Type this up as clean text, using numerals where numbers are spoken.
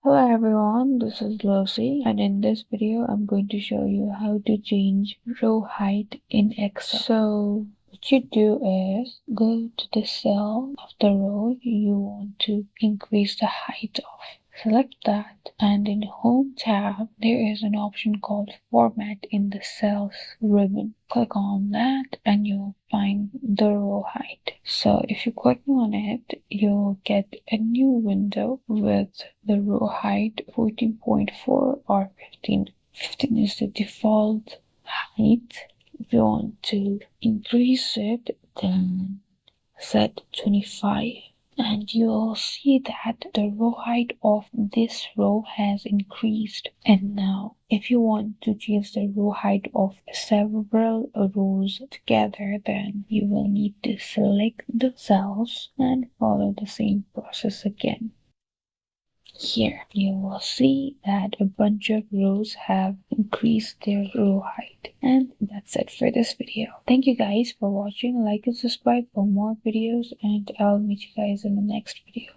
Hello everyone, this is Lucy, and in this video I'm going to show you how to change row height in Excel. So what you do is go to the cell of the row you want to increase the height of. Select that, and in Home tab there is an option called Format in the Cells ribbon. Click on that and you'll find the row height. So if you click on it, you'll get a new window with the row height 14.4 or 15. 15 is the default height. If you want to increase it, then set 25. And you'll see that the row height of this row has increased. And now, if you want to change the row height of several rows together, then you will need to select the cells and follow the same process again. Here, you will see that a bunch of rows have increased their row height. And that's it for this video. Thank you guys for watching. Like and subscribe for more videos, and I'll meet you guys in the next video.